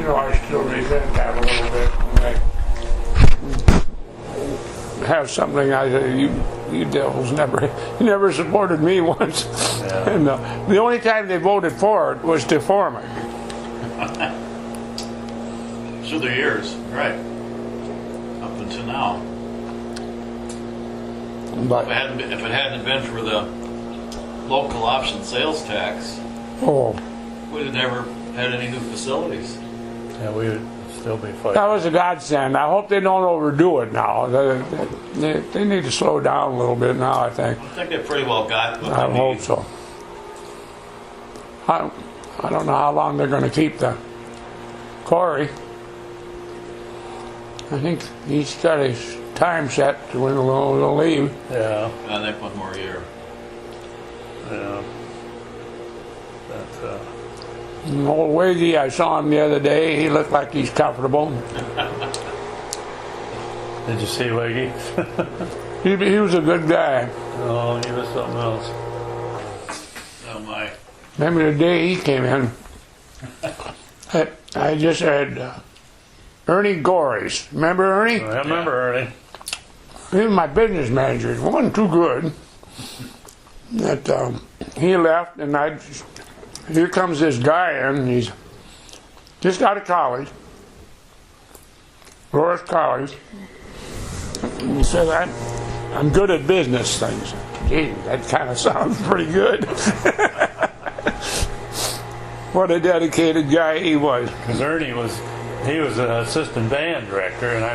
I still resent that a little bit. When I have something, I say, you devils never supported me once. Yeah. And the only time they voted for it was to form it. Through the years, right? Up until now. But If it hadn't been for the local option sales tax, we'd have never had any new facilities. Yeah, we would still be fighting. that was a godsend. I hope they don't overdo it now. They need to slow down a little bit now, I think. I think they pretty well got what I they hope need. so. I don't know how long they're going to keep the Corey. I think he's got his time set to when he'll leave. Yeah, I think one more year. yeah. But, And old Wiggy, I saw him the other day. He looked like he's comfortable. did you see Wiggy? He was a good guy. Oh, he was something else. Oh my. Remember the day he came in? I just had Ernie Gories. Remember Ernie? I remember Ernie. He was my business manager. He wasn't too good. That he left, and here comes this guy in. He's just out of college, Loras College. And he said, "I'm good at business things." Gee, that kind of sounds pretty good. What a dedicated guy he was. Because Ernie was an assistant band director, and I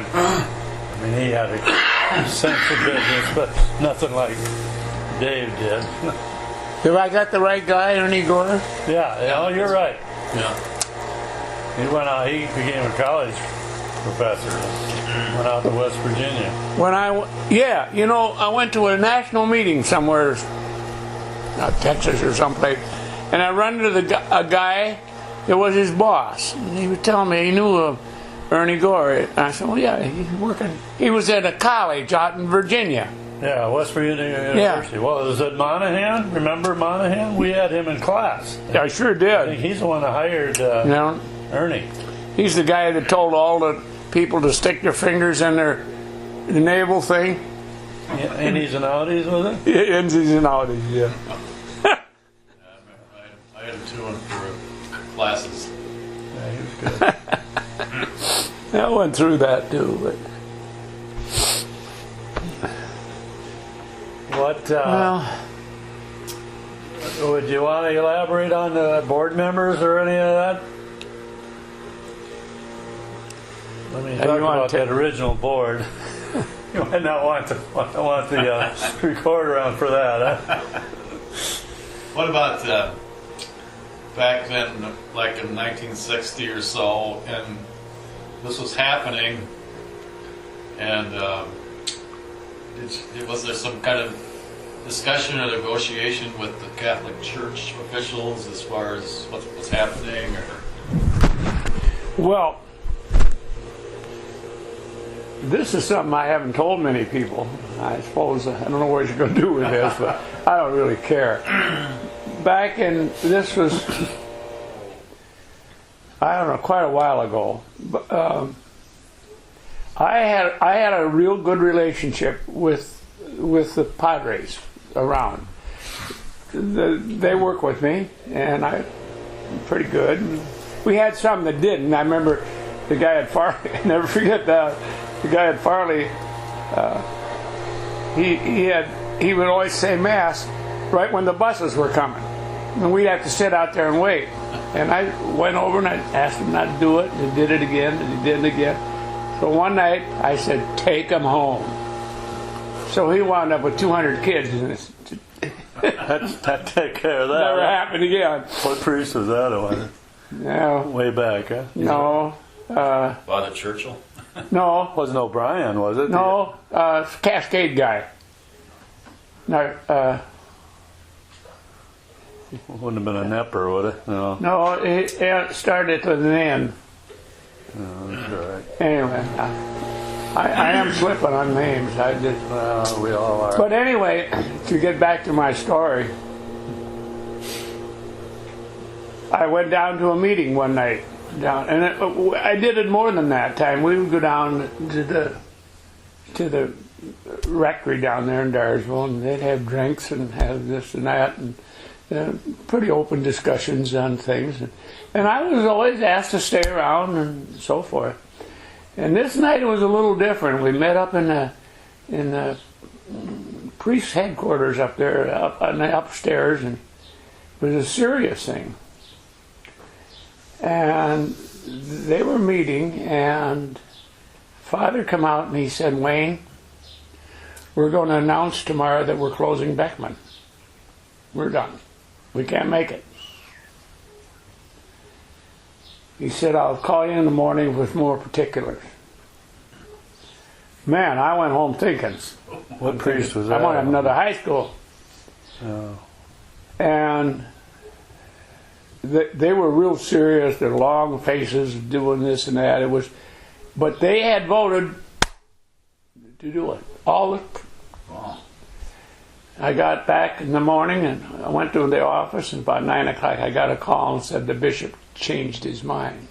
mean, he had a sense of business, but nothing like Dave did. Have I got the right guy, Ernie Gore? Yeah, oh, you're right. Yeah. He went out, he became a college professor. Went out to West Virginia. I went to a national meeting somewhere, Texas or someplace, and I run into a guy that was his boss. And he was telling me he knew Ernie Gore. And I said, well, yeah, he's working. He was at a college out in Virginia. Yeah, West Virginia University. Yeah. Well, was it Monahan? Remember Monahan? We had him in class. I sure I think did. he's the one that hired Ernie. He's the guy that told all the people to stick their fingers in their navel thing. Innies and outies, was it? Insies and outies, yeah. I had two in for classes. Yeah, he was good. I went through that too, but What, well, would you want to elaborate on the board members or any of that? Let me talk about that original board. You might not want the recorder on for that, huh? What about back then, like in 1960 or so, and this was happening, and was there some kind of discussion or negotiation with the Catholic Church officials as far as what's happening? well, this is something I haven't told many people. I suppose I don't know what you're going to do with this, but I don't really care. Back in this was, I don't know, quite a while ago. But, I had a real good relationship with the Padres around. They work with me, and I'm pretty good. We had some that didn't. I remember the guy at Farley. I never forget that. The guy at Farley. He would always say mass right when the buses were coming, and we'd have to sit out there and wait. And I went over and I asked him not to do it. And he did it again, and he did it again. So one night I said, "Take them home." So he wound up with 200 kids, and That take care of that. never happened again. What priest was that on? No, Way back, huh? no, Father Churchill? no, Wasn't O'Brien, was it? no. Cascade guy. No, Wouldn't have been a Nepper, would it? No. no. It started with an N. No, that's all right. Anyway, I am slipping on names. I just. Well, we all are. But anyway, to get back to my story, I went down to a meeting one night, down, and I did it more than that time. We would go down to the rectory down there in Dyersville, and they'd have drinks and have this and that, and pretty open discussions on things. And I was always asked to stay around and so forth. And this night it was a little different. We met up in the priest's headquarters up there, up on the upstairs, and it was a serious thing. And they were meeting, and Father come out and he said, "Wayne, we're going to announce tomorrow that we're closing Beckman. We're done. We can't make it." He said, "I'll call you in the morning with more particulars." Man, I went home thinking, What priest was I that? want to have another high school. Oh. And they were real serious. Their long faces doing this and that. But they had voted to do it. Wow. I got back in the morning and I went to the office, and about 9 o'clock I got a call and said the bishop changed his mind.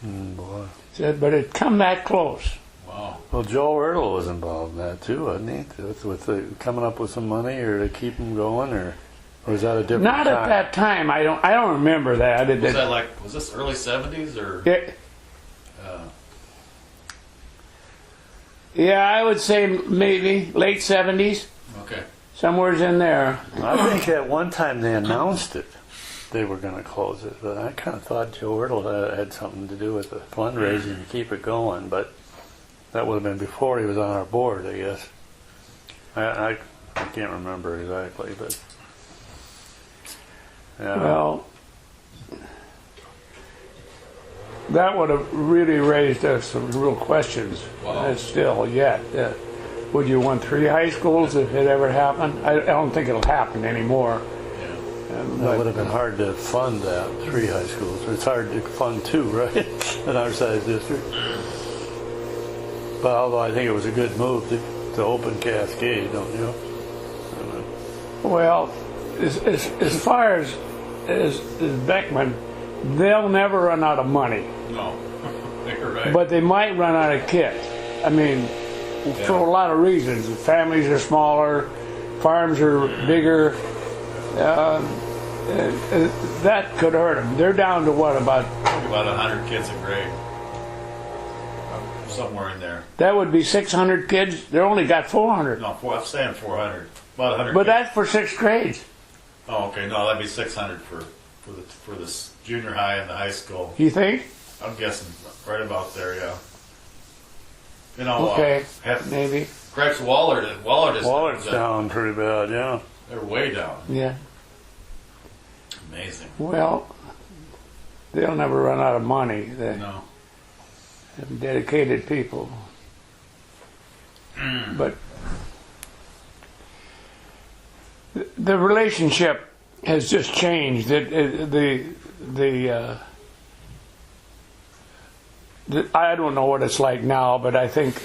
Boy. Said, but it come that close. Wow. Well, Joe Ertl was involved in that too, wasn't he? With the, coming up with some money or to keep him going, or was that a different Not time? at that time. I don't remember that. Was that like, was this early 70s or? Yeah, I would say maybe late 70s, Okay. somewhere's in there. I think at one time they announced it. They were going to close it, but I kind of thought Joe Ertl had something to do with the fundraising to keep it going, but that would have been before he was on our board, I guess. I can't remember exactly, but yeah. Well, that would have really raised us some real questions. Wow. Still, yet. Would you want 3 high schools if it ever happened? I don't think it'll happen anymore. Yeah. That would have been hard to fund that, 3 high schools. It's hard to fund 2, right, in our size district. But although I think it was a good move to open Cascade, don't you? Well, as far as Beckman, they'll never run out of money. No. You're right. But they might run out of kids. I mean, for a lot of reasons. The families are smaller, farms are bigger. That could hurt them. They're down to what, about 100 kids a grade. Somewhere in there. that would be 600 kids. They only got 400. No, I'm saying 400. About 100 But kids. that's for 6th grades. Oh, okay. No, that'd be 600 for the junior high and the high school. You think? I'm guessing right about there, yeah. You know, Okay, maybe. Greg's Waller's down pretty bad, yeah. They're way down. Yeah. Amazing. Well, they'll never run out of money. They're No. dedicated people. But the relationship has just changed. I don't know what it's like now, but I think,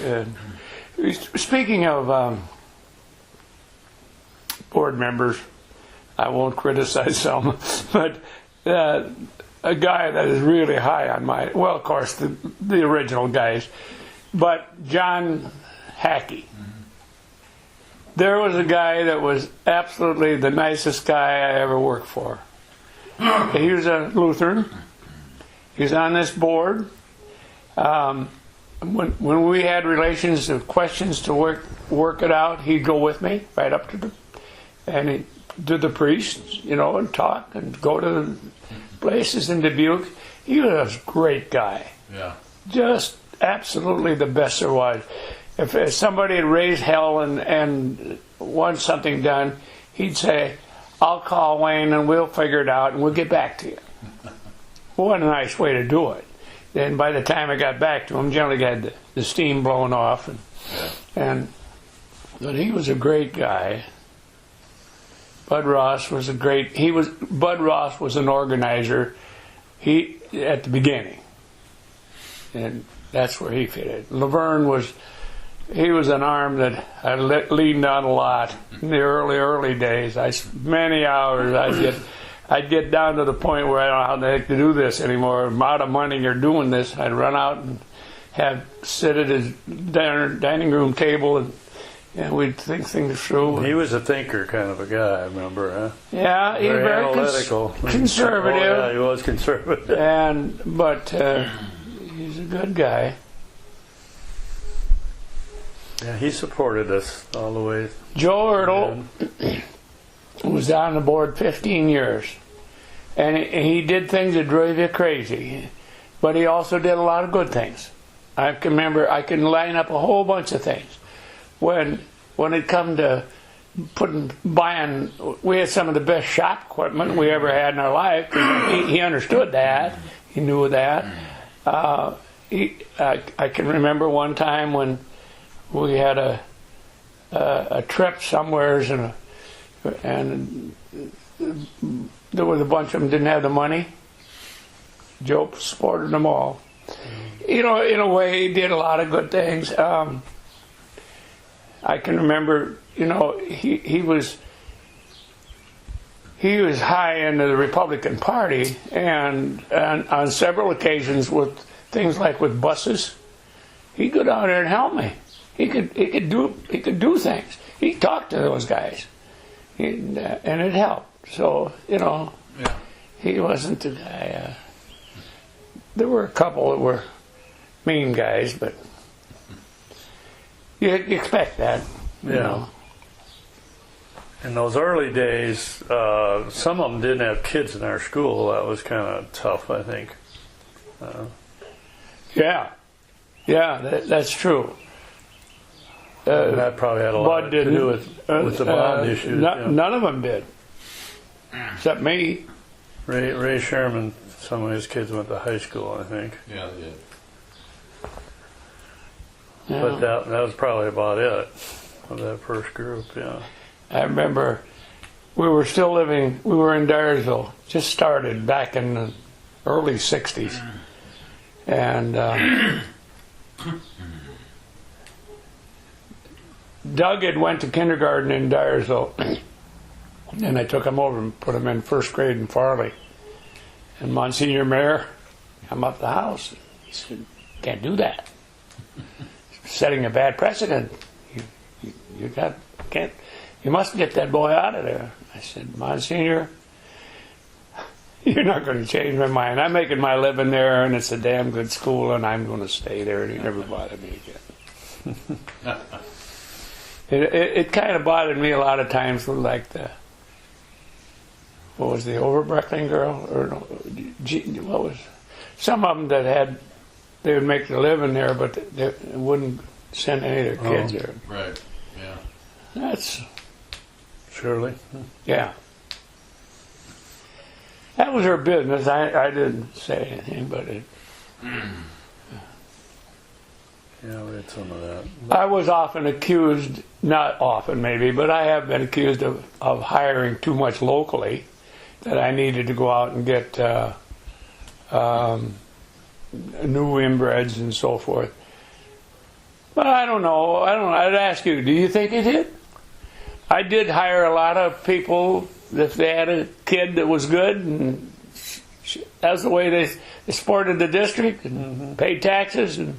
speaking of board members, I won't criticize some, but a guy that is really high on my, well, of course, the original guys, but John Hackey. There was a guy that was absolutely the nicest guy I ever worked for. He was a Lutheran. He was on this board. When we had relations of questions to work it out, he'd go with me right up to and to the priest, and talk and go to places in Dubuque. He was a great guy. Yeah. Just absolutely the best there was. If somebody had raised hell and wanted something done, he'd say, "I'll call Wayne and we'll figure it out and we'll get back to you." What a nice way to do it. Then by the time I got back to him, generally got the steam blown off, but he was a great guy. Bud Ross was Bud Ross was an organizer. At the beginning, and that's where he fitted. Laverne was an arm that I leaned on a lot in the early days. Many hours I'd get down to the point where I don't know how the heck to do this anymore. I'm out of money or doing this. I'd run out and sit at his dining room table and we'd think things through. He was a thinker kind of a guy, I remember, huh? Yeah, he was very analytical. conservative. Oh, yeah, he was conservative. But he's a good guy. Yeah, he supported us all the way. Joe Ertl was on the board 15 years. And he did things that drove you crazy. But he also did a lot of good things. I can line up a whole bunch of things. When it come to buying, we had some of the best shop equipment we ever had in our life. He understood that. He knew that. I can remember one time when we had a trip somewheres and there was a bunch of them didn't have the money. Joe supported them all. You know, in a way, he did a lot of good things. I can remember, you know, he was high into the Republican Party, and on several occasions with things like with buses, he'd go down there and help me. He could do things. He talked to those guys, and it helped. So, you know, Yeah. he wasn't the guy. There were a couple that were mean guys, but you expect that. You know. In those early days, some of them didn't have kids in our school. That was kind of tough, I think. Yeah, that's true. That probably had a lot Bud to do didn't. with the bond issues. None of them did, except me. Ray Sherman, some of his kids went to high school, I think. Yeah, they did. Yeah. But that was probably about it of that first group, yeah. I remember we were in Dyersville, just started back in the early 60s. And Doug had went to kindergarten in Dyersville, and I took him over and put him in first grade in Farley. And Monsignor Mayor come up the house. He said, "Can't do that. Setting a bad precedent. You must get that boy out of there." I said, "Monsignor, you're not going to change my mind. I'm making my living there, and it's a damn good school, and I'm going to stay there, and you never bother me again." It kind of bothered me a lot of times with like what was the Overbreckling girl? Or no, what was some of them that they would make their living there, but they wouldn't send any of their kids there. Right. Yeah. That's Shirley. yeah. That was her business. I didn't say anything, but Yeah, we had some of that. I was often accused, not often maybe, but I have been accused of hiring too much locally, that I needed to go out and get new inbreds and so forth. But I don't know. I'd ask you, do you think it did? I did hire a lot of people if they had a kid that was good, and that's the way they supported the district and paid taxes. And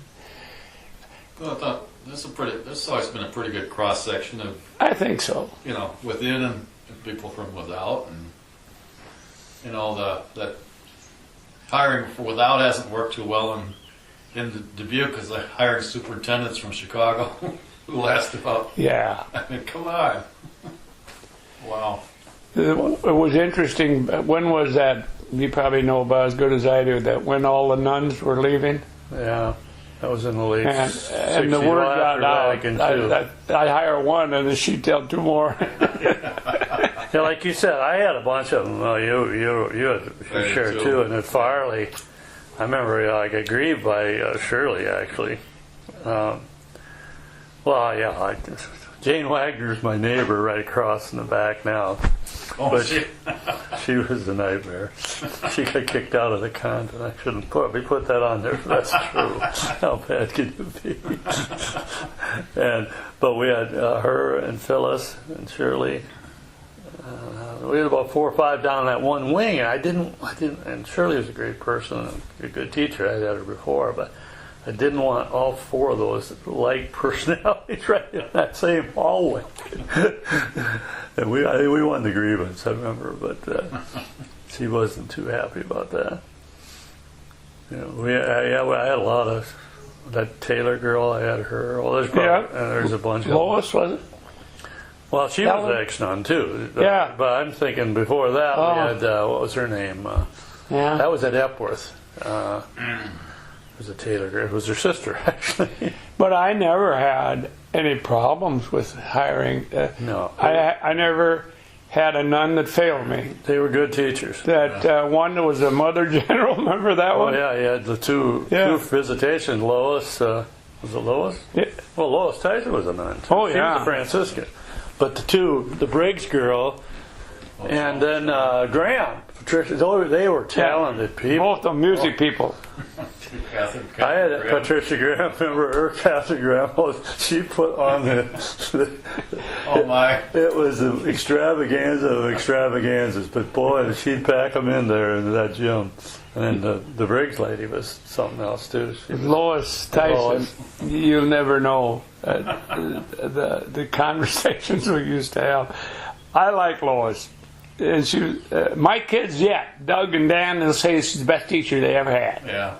Well, I thought this has always been a pretty good cross section of, I think so. you know, within and people from without, and you know that hiring for without hasn't worked too well in Dubuque, because they're hiring superintendents from Chicago who last about. Yeah. I mean, come on. Wow. It was interesting. When was that? You probably know about as good as I do, that when all the nuns were leaving. Yeah, that was in the late 60s. And the word got out. Vatican II. I hire one, and then she'd tell two more. Yeah, like you said, I had a bunch of them. Well, you had your share too. And at Farley, I remember I got grieved by Shirley, actually. Jane Wagner's my neighbor right across in the back now. Oh, But she was a nightmare. She got kicked out of the convent. I shouldn't put that on there, but that's true. How bad can you be? But we had her and Phyllis and Shirley. we had about 4 or 5 down that one wing, and I didn't, and Shirley was a great person, and a good teacher. I had her before, but I didn't want all 4 of those like personalities right in that same hallway. And I think we won the grievance, I remember, but she wasn't too happy about that. You know, I had a lot of that Taylor girl. I had her. Well, there's a bunch of Lois, was it? Well, she was an ex-nun too. Yeah. But I'm thinking before that we had what was her name? Yeah. That was at Epworth. It was a Taylor girl. It was her sister actually. But I never had any problems with hiring. No. I never had a nun that failed me. They were good teachers. That one that was a mother general. Remember that one? Oh yeah, you had the two visitations. Lois, was it Lois? Yeah. Well, Lois Tyson was a nun too. Oh, she yeah. was a Franciscan. But the Briggs girl, and then Graham, Patricia, they were talented people. Both the music people. I had Patricia Graham. Remember her, Catherine Graham? She put on the Oh my! It was an extravaganza of extravaganzas. But boy, she'd pack them in there into that gym. And then the Briggs lady was something else too. Lois Tyson. You never know the conversations we used to have. I like Lois. And she, my kids yet, Doug and Dan, will say she's the best teacher they ever had. Yeah.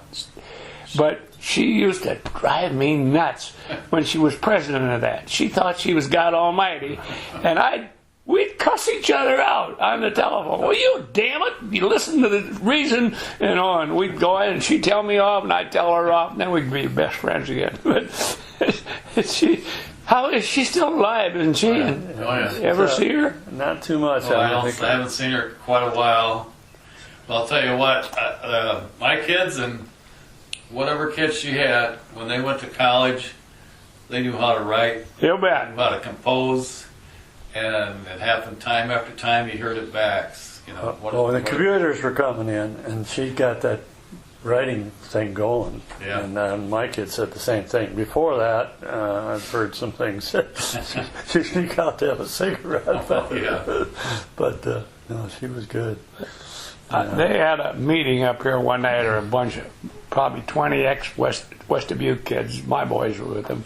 But she used to drive me nuts when she was president of that. She thought she was God Almighty, and we'd cuss each other out on the telephone. Well, you damn it! You listen to the reason, and we'd go in, and she'd tell me off, and I'd tell her off, and then we'd be best friends again. But how is she still alive? Isn't she? Ever see her? Not too much. Well, I haven't seen her quite a while. But I'll tell you what, my kids and whatever kids she had, when they went to college, they knew how to write, You bet. knew how to compose, and it happened time after time. You heard it back. You know. When the computers were coming in, and she got that writing thing going. Yeah. And my kid said the same thing. Before that, I've heard some things. She sneak out to have a cigarette. But no, she was good. They had a meeting up here one night, or a bunch of probably 20 ex-West Dubuque kids. My boys were with them,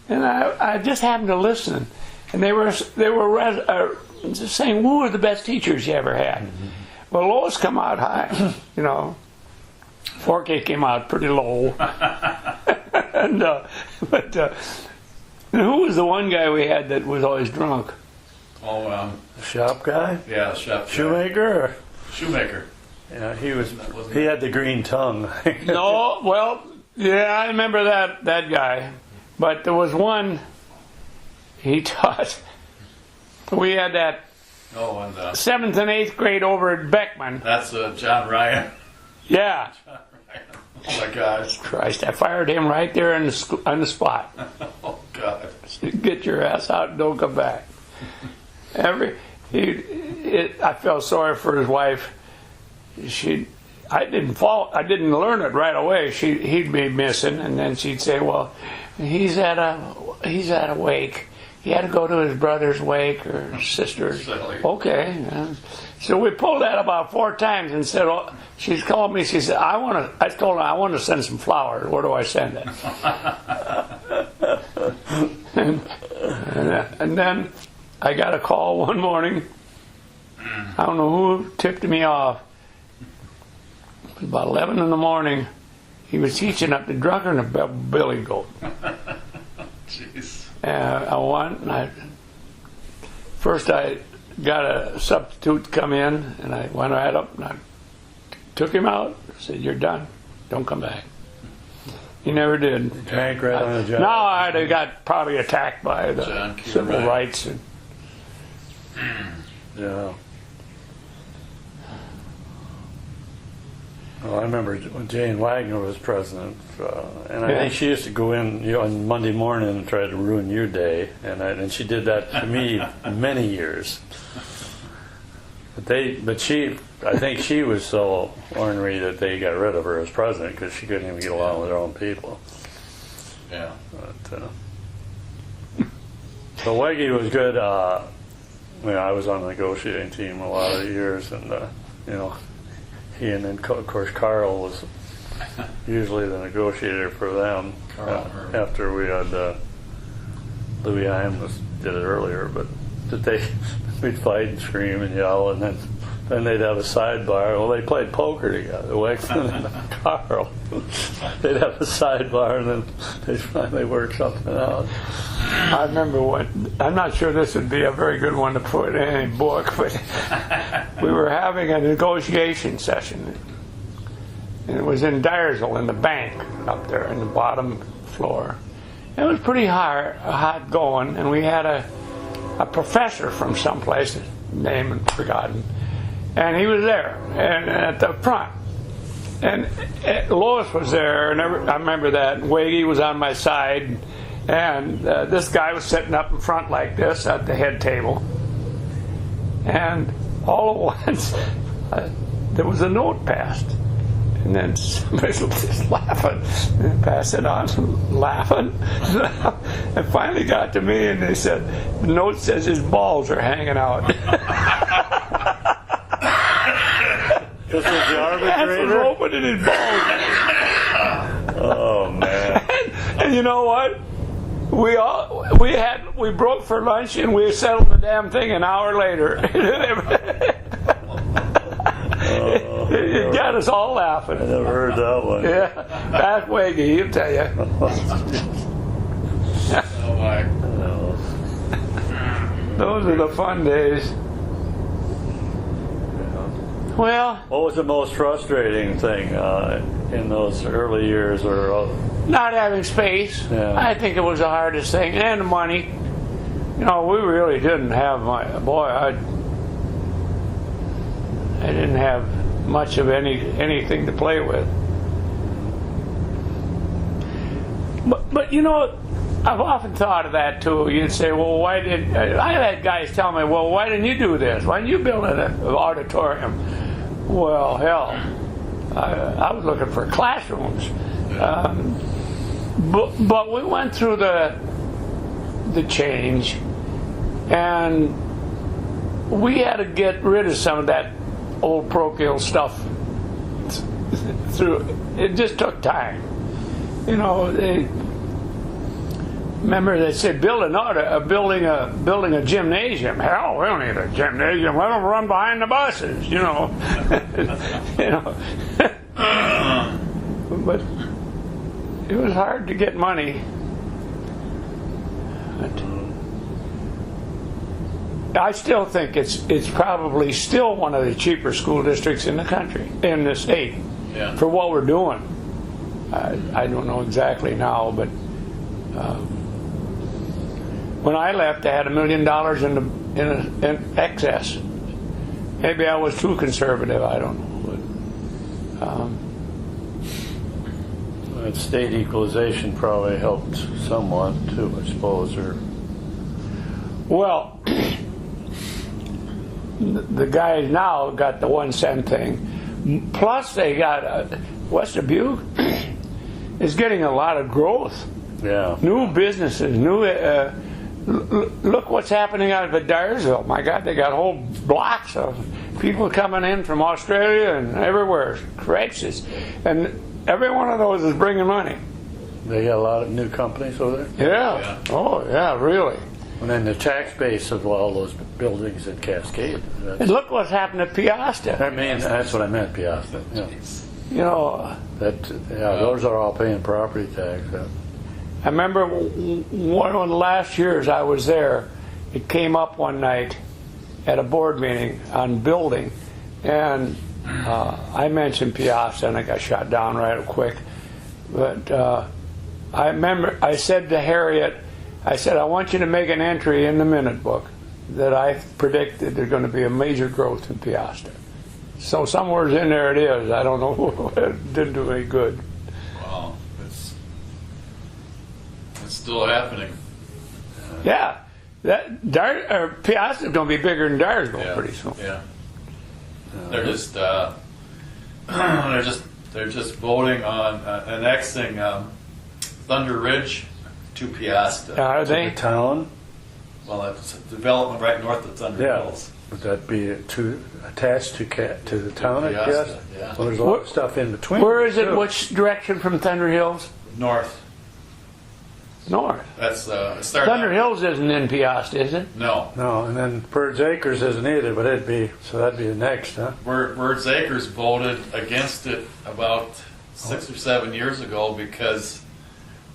and I just happened to listen, and they were just saying, "Who were the best teachers you ever had?" Mm-hmm. Well, Lois come out high, you know. Forky came out pretty low, and who was the one guy we had that was always drunk? Oh, shop guy. Yeah, shop guy. Shoemaker. Shoemaker. Yeah, he was. He had the green tongue. No, well, yeah, I remember that guy, but there was one. He taught. We had that. Oh, and 7th and 8th grade over at Beckman. That's John Ryan. Yeah. John Ryan. Oh my gosh. Christ, I fired him right there on the spot. Oh God. Get your ass out and don't come back. I felt sorry for his wife. I didn't learn it right away. He'd be missing, and then she'd say, "Well, he's at a wake. He had to go to his brother's wake or his sister's." Okay. So we pulled that about 4 times and said, she called me. She said, I told her I want to send some flowers. Where do I send it? and then I got a call one morning. I don't know who tipped me off. It was about 11 in the morning. He was teaching up the Drucker and the Billy Goat. Jeez. First I got a substitute come in, and I went right up and I took him out. I said, "You're done. Don't come back." He never did. Drank right on the job. No, I'd have got probably attacked by the civil rights. And, yeah. Well, I remember when Jane Wagner was president, and I think she used to go in on Monday morning and try to ruin your day, and she did that to me many years. I think she was so ornery that they got rid of her as president because she couldn't even get along with her own people. Yeah. But, so Weggy was good. I was on the negotiating team a lot of years, and he and then of course Carl was usually the negotiator for them. After we had Louis Imus did it earlier, but we'd fight and scream and yell, and then they'd have a sidebar. Well, they played poker together, Wexman and Carl. They'd have a sidebar, and then they'd finally work something out. I remember I'm not sure this would be a very good one to put in any book, but we were having a negotiation session. And it was in Dyersville, in the bank up there in the bottom floor. It was pretty hot going, and we had a professor from someplace, his name is forgotten, and he was there and at the front. And Lois was there, and I remember that. Waggy was on my side, and this guy was sitting up in front like this at the head table. And all at once, there was a note passed. And then somebody was just laughing and pass it on, laughing. And finally got to me, and they said, the note says his balls are hanging out. This was the arbitrator? Hands was opening his balls. Oh, man. And you know what? We broke for lunch, and we settled the damn thing an hour later. It got us all laughing. I never heard that one. Yeah, Pat Waggy, he'll tell you. Oh my. Those are the fun days. Well, What was the most frustrating thing in those early years? not having space. Yeah. I think it was the hardest thing, and the money. We really didn't have I didn't have much of anything to play with. But I've often thought of that too. You'd say, well, I had guys tell me, well, why didn't you do this? Why didn't you build an auditorium? Well, hell, I was looking for classrooms. But we went through the change, and we had to get rid of some of that old parochial stuff. It just took time. Remember they said building a gymnasium. Hell, we don't need a gymnasium. Let them run behind the buses. But it was hard to get money. I still think it's probably still one of the cheaper school districts in the country, in the state, for what we're doing. I don't know exactly now, but when I left, I had $1 million in excess. Maybe I was too conservative. I don't know. That state equalization probably helped somewhat too, I suppose. Well, the guys now got the 1 cent thing. Plus, they got West Dubuque is getting a lot of growth. Yeah. New businesses, look what's happening out of Dyersville. My God, they got whole blocks of people coming in from Australia and everywhere, crutches, and every one of those is bringing money. They got a lot of new companies over there? Yeah. Oh, yeah, really. And then the tax base of all those buildings in Cascade. And look what's happened at Piasta. I mean, that's what I meant, Piasta. Yeah. Those are all paying property tax. I remember one of the last years I was there, it came up one night at a board meeting on building, and I mentioned Piasta, and I got shot down right quick. But I remember I said to Harriet, I want you to make an entry in the minute book that I predicted there's going to be a major growth in Piasta. So somewhere in there it is. I don't know. It didn't do any good. Wow, it's still happening. Yeah, Piasta is going to be bigger than Dyersville pretty soon. Yeah, they're just voting on annexing Thunder Ridge to Piasta. Are they? The town? Well, it's a development right north of Thunder Yeah. Hills. Would that be attached to the town, I Piasta, guess? yeah. Well, there's a lot of stuff in between. Where is it? too. Which direction from Thunder Hills? North. North. That's it started. Thunder Hills isn't in Piast, is it? No. No, and then Bird's Acres isn't either, but that'd be the next, huh? Bird's Acres voted against it about 6 or 7 years ago because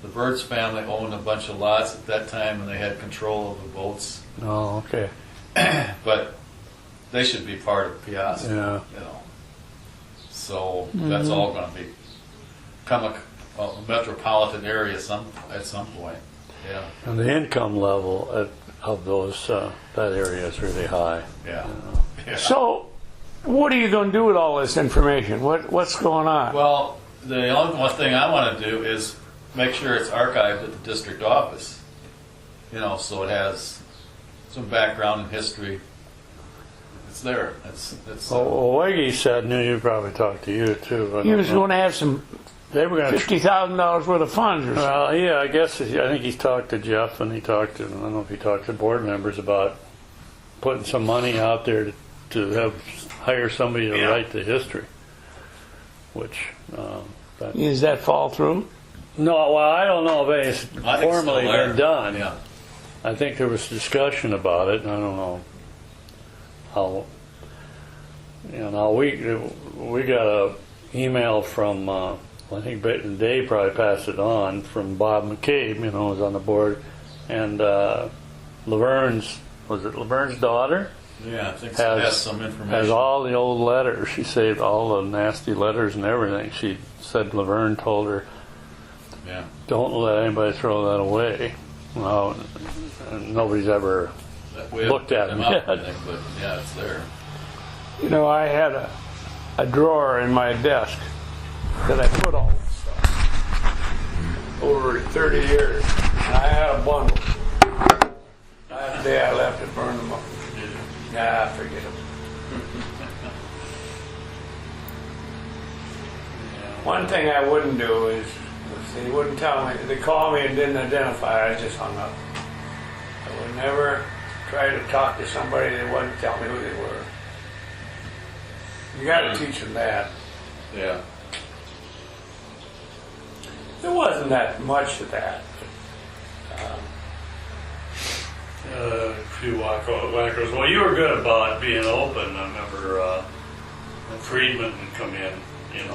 the Birds family owned a bunch of lots at that time and they had control of the boats. Oh, okay. But they should be part of Piasta, Yeah. you know. So that's all going to become a metropolitan area at some point. Yeah. And the income level of those that area is really high. Yeah. Yeah. So, what are you going to do with all this information? What's going on? Well, the only one thing I want to do is make sure it's archived at the district office. You know, so it has some background and history. It's there. It's Well, Weggy said, knew you probably talked to you too. I He don't was know. going to have some They were going to. $50,000 worth of funds or something. Well, yeah, I guess I think he's talked to Jeff, and I don't know if he talked to board members about putting some money out there to hire somebody to write the history. Which Does that fall through? no, well, I don't know if it's I think it's formally still there. been done. Yeah. I think there was discussion about it, and I don't know how. Now we got a email from I think Dave probably passed it on from Bob McCabe, who's on the board, and Laverne's daughter Yeah, I think it has has some information. has all the old letters. She saved all the nasty letters and everything. She said Laverne told her, Yeah. "Don't let anybody throw that away." Well, and nobody's ever. We haven't Looked at picked them up, yet. I think, but yeah, it's there. I had a drawer in my desk that I put all this stuff over 30 years. And I had a bundle. That day I left it, burned them up. Nah, forget them. One thing I wouldn't do is, they wouldn't tell me, they called me and didn't identify, I just hung up. I would never try to talk to somebody that wouldn't tell me who they were. You got to teach them that. Yeah. There wasn't that much of that. A few whackos. Well, you were good about being open. I remember Friedman would come in, you'd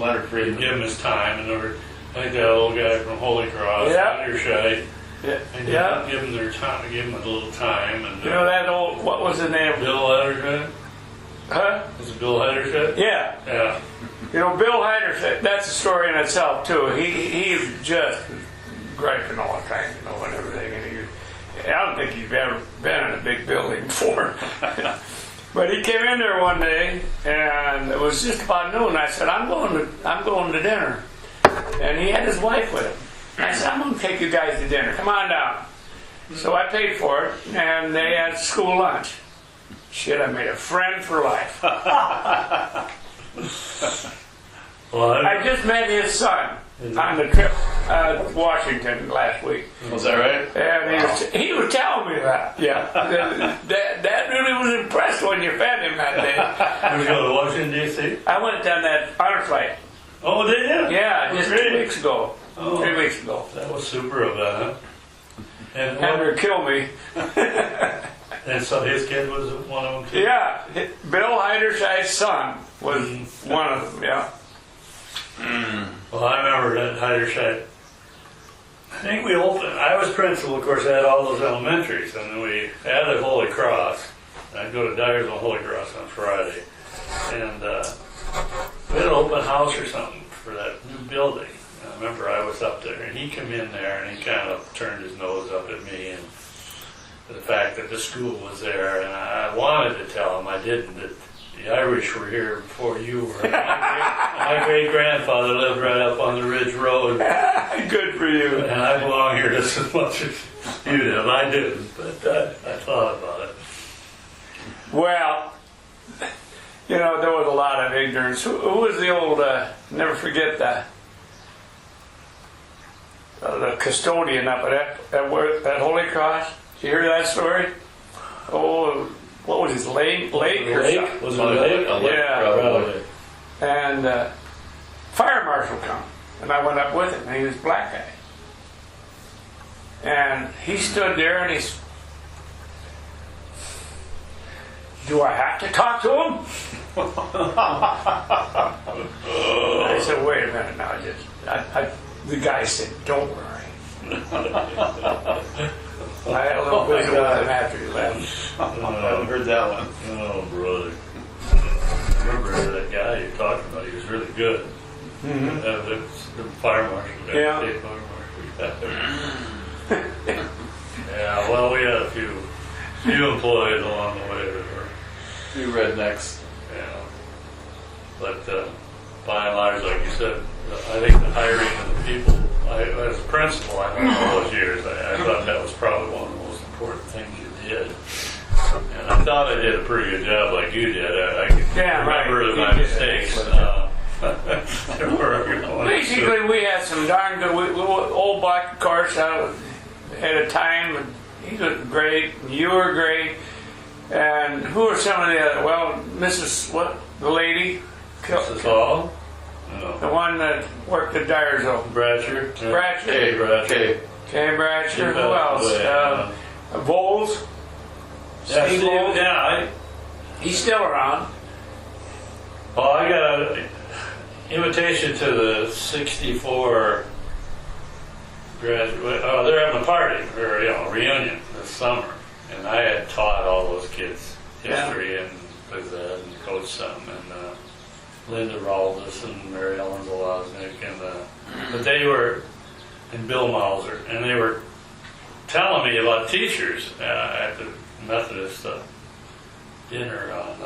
Leonard Friedman. give him his time, and there were, I think that old guy from Holy Cross, Yeah. Undershite, Yeah. and Yeah. give him their time, give him a little time, and You know that old, what was the name? Bill Hedershit? Huh? Was it Bill Hedershit? Yeah. Yeah. Bill Heider, that's a story in itself, too. He was just griping all the time, and everything. And I don't think he's ever been in a big building before. But he came in there one day, and it was just about noon. I said, I'm going to dinner. And he had his wife with him. I said, I'm going to take you guys to dinner. Come on down. So I paid for it, and they had school lunch. Shit, I made a friend for life. Well, I just met his son on the trip to Washington last week. Was that right? And he was telling me that. Yeah. that really was impressed when you fed him that day. Did we go to Washington, D.C.? I went down that honor flight. Oh, did you? Yeah, Oh, just great. 2 weeks ago. Oh. 3 weeks ago. That was super of that, huh? And, Had her kill me. and so his kid was one of them too? Yeah. Bill Heidershei's son was one of them, yeah. Well, I remember that Heiderscheid. I think we opened, I was principal, of course, I had all those elementaries, and then we added Holy Cross. I'd go to Dyersville Holy Cross on Friday. And we had an open house or something for that new building. And I remember I was up there, and he came in there, and he kind of turned his nose up at me, and the fact that the school was there, and I wanted to tell him, I didn't, that the Irish were here before you were. My great-grandfather lived right up on the Ridge Road. Good for you. And I belong here just as much as you did. I didn't, but I thought about it. Well, there was a lot of ignorance. Who was the old, never forget the custodian up at Holy Cross? You hear that story? Oh, what was his lake or something? Was it a lake? Yeah. Probably. And fire marshal come, and I went up with him, and he was a black guy. And he stood there, and he's, do I have to talk to him? I said, wait a minute now. The guy said, don't worry. I had a little bit with him after he left. I haven't heard that one. Oh, brother. I remember that guy you're talking about. He was really good. Mm-hmm. The fire marshal. Yeah. State fire marshal. Yeah, well, we had a few employees along the way that were, Few rednecks. yeah. But by and large, like you said, I think the hiring of the people, as a principal, I think all those years, I thought that was probably one of the most important things you did. And I thought I did a pretty good job like you did. I can remember my mistakes. Basically, we had some darn good old black cars at a time. And he was great, and you were great. And who are some of the other? Well, Mrs. What? The lady? Mrs. Hall? No. The one that worked at Dyersville. Bratcher? Bratcher. Hey, Bratcher. Kay Bratcher. Who Yeah, else? yeah. Voles. Yeah, Steve Steve, Voles. yeah, He's still around. well, I got an invitation to the 64 graduate. Oh, they're having a party or reunion this summer, and I had taught all those kids history and phys ed and coached them, and Linda Raldus and Mary Ellen Zalaznik, and but they were and Bill Mauser, and they were telling me about teachers at the Methodist dinner on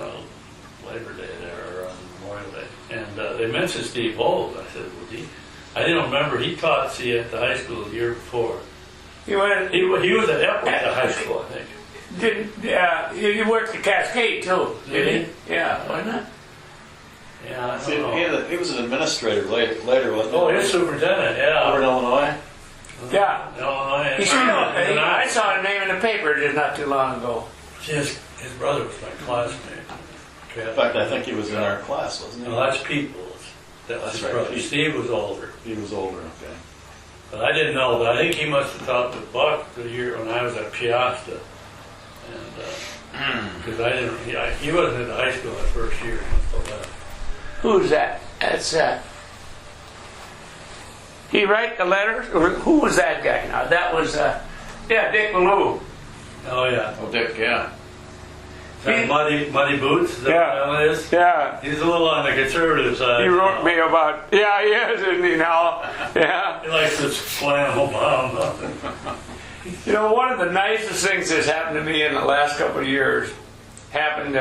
Labor Day there, or on Memorial Day, and they mentioned Steve Voles. I said, well, I didn't remember he taught at the high school the year before. He went. He was at Epworth High School, I think. He worked at Cascade too, didn't he? Yeah, why not? Yeah, I See, don't know. he was an administrator later, wasn't he? Oh, he's superintendent, Over in yeah. Illinois. Yeah. Illinois. He still, I saw his name in the paper just not too long ago. His brother was my classmate. In fact, I think he was in our class, wasn't he? No, that's Pete Voles. That's That's his right. brother. Steve was older. He was older, okay. But I didn't know, but I think he must have taught with Buck the year when I was at Piasta. And, because I didn't, he wasn't in the high school that first year. He must have left. Who's that? That's he write the letters? Or who was that guy now? That was, Dick Malou. Oh, yeah. Oh, Dick, yeah. Is that Muddy Boots? Is that Yeah. what that is? Yeah. He's a little on the conservative side. He wrote me about, he is, isn't he now? Yeah. He likes to slam him around. You know, one of the nicest things that's happened to me in the last couple of years happened,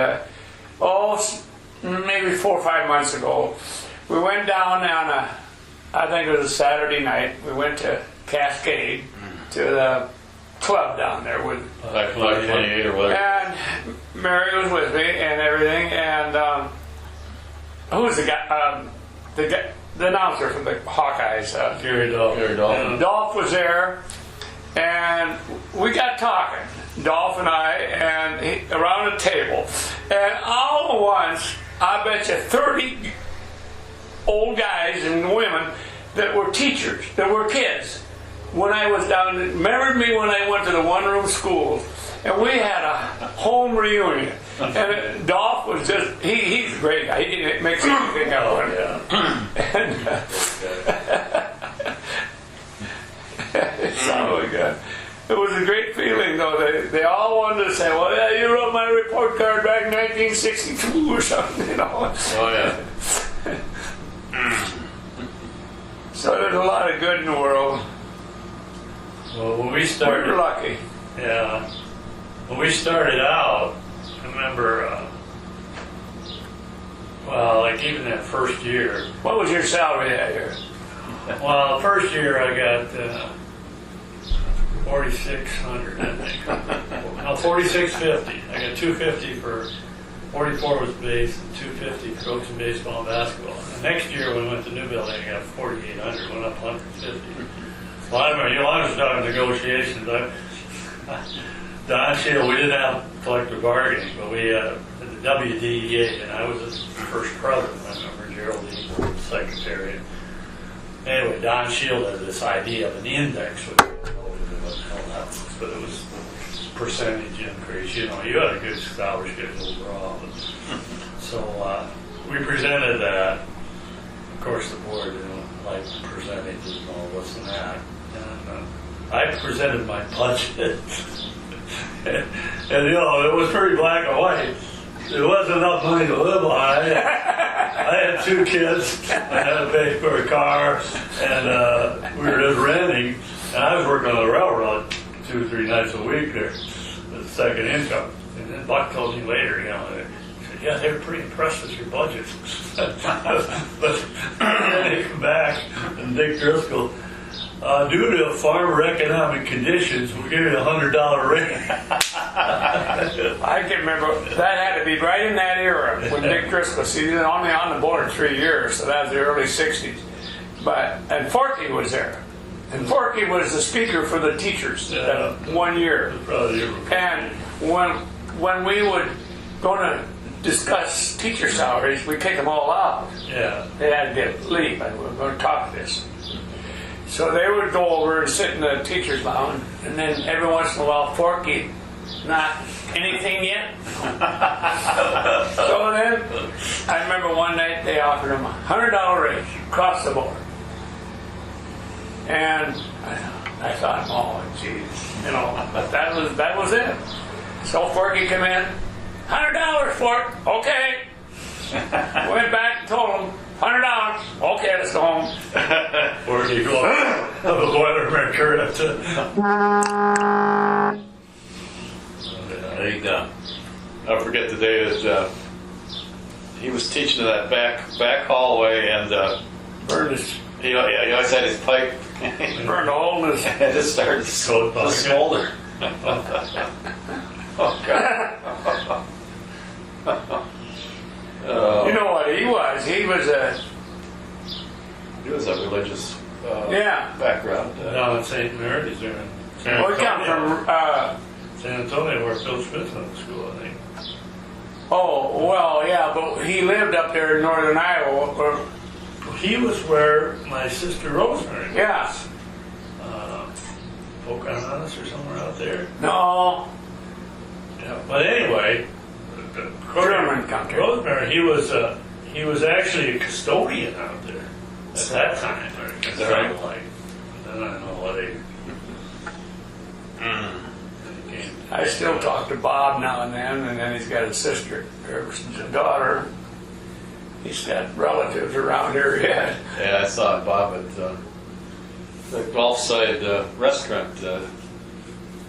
maybe 4 or 5 months ago. We went down on I think it was a Saturday night. We went to Cascade to the club down there with, Like 28 or whatever. and Mary was with me and everything. And who was the guy? The announcer for the Hawkeyes. Gary Dolph. Gary Dolph. Dolph was there, and we got talking, Dolph and I, and around a table. And all at once, I bet you 30 old guys and women that were teachers, that were kids. When I was down, remembered me when I went to the one-room schools, and we had a home reunion. And Dolph was just, he's a great guy. He makes anything out of it. And, it's so good. It was a great feeling, though. They all wanted to say, well, yeah, you wrote my report card back in 1962 or something, you know. Oh, yeah. So there's a lot of good in the world. Well, when we We're started, lucky. yeah, when we started out, I remember, well, like even that first year. What was your salary that year? Well, the first year I got 4,600, I think. No, 4,650. I got 250 for 44 was base and 250 for coaching baseball and basketball. The next year when we went to New Building, I got 4,800. Went up 150. Well, I remember, as long as it's not in negotiations, Don Shield, we didn't have collective bargaining, but we had the WDEA, and I was the first president. I remember Geraldine, secretary. Anyway, Don Shield had this idea of an index, which but it was percentage increase. You know, you had a good scholarship overall. So we presented that. Of course, the board didn't like percentages and all this and that. And I presented my budget. And you know, it was pretty black and white. There wasn't enough money to live on. I had 2 kids. I had to pay for a car, and we were just renting. And I was working on the railroad 2 or 3 nights a week there, as second income. And then Buck told me later, you know, he said, "Yeah, they were pretty impressed with your budget." But then they come back, and Dick Driscoll, due to farmer economic conditions, we'll give you a $100 raise. I can remember that had to be right in that era when Dick Driscoll, see, he was only on the board 3 years, so that was the early 60s. And Forky was there. And Forky was the speaker for the teachers that 1 year. And when we would go to discuss teacher salaries, we kick them all out. Yeah. They had to leave, and we were going to talk this. So they would go over and sit in the teacher's lounge, and then every once in a while, Forky, not anything yet. So then, I remember one night they offered him a $100 raise across the board. And I thought, oh, geez, you know, but that was it. So Forky came in, $100, Fork, okay. Went back and told him, $100, okay, let's go home. Forky go up the Boilermaker. I'll forget the day that he was teaching in that back hallway, and Burned his, he always had his pipe. burned a hole in his. And it started to smolder. Oh, God. You know what he was? He was a a religious yeah. background. Down in St. Mary's there in San Well, he come Antonio. San Antonio, where Phil Smith went to school, I think. Oh, well, yeah, but he lived up there in northern Iowa. He was where my sister Rosemary Yeah. was. Pocahontas or somewhere out there. No. Yeah. But anyway, German country. Rosemary, he was actually a custodian out there at that time. Or it sounded like. I don't know what he. I still talk to Bob now and then he's got a sister, or a daughter. He's got relatives around here yet. Yeah, I saw Bob at the Gulfside restaurant a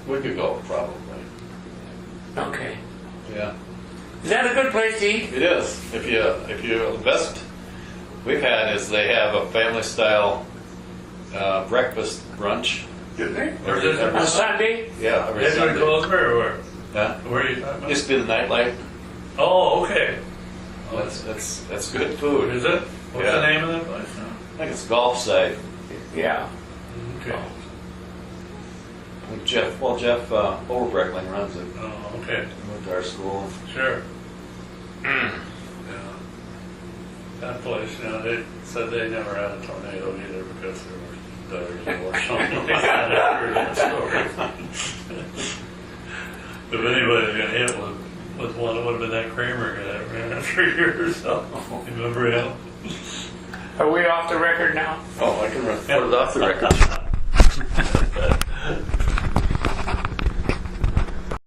week ago, probably. Okay. Yeah, Is that a good place to eat? it is. If you invest, we've had is they have a family style breakfast brunch. Do they? Every On Sunday? Yeah, every Edward Sunday. Goldsberry or where? Yeah. Where are you talking about? Used to be the nightlife. Oh, okay. That's good food. Is it? What's Yeah. the name of that place? I think it's Gulfside. Yeah. Okay. Jeff Overbreckling runs it. Oh, okay. He went to our school. Sure. Yeah. That place, you know, they said they never had a tornado either because there were something. I heard that story. If anybody got hit with one, it would have been that Kramer guy that ran after a year or so. You remember him? Are we off the record now? Oh, I can put it off the record.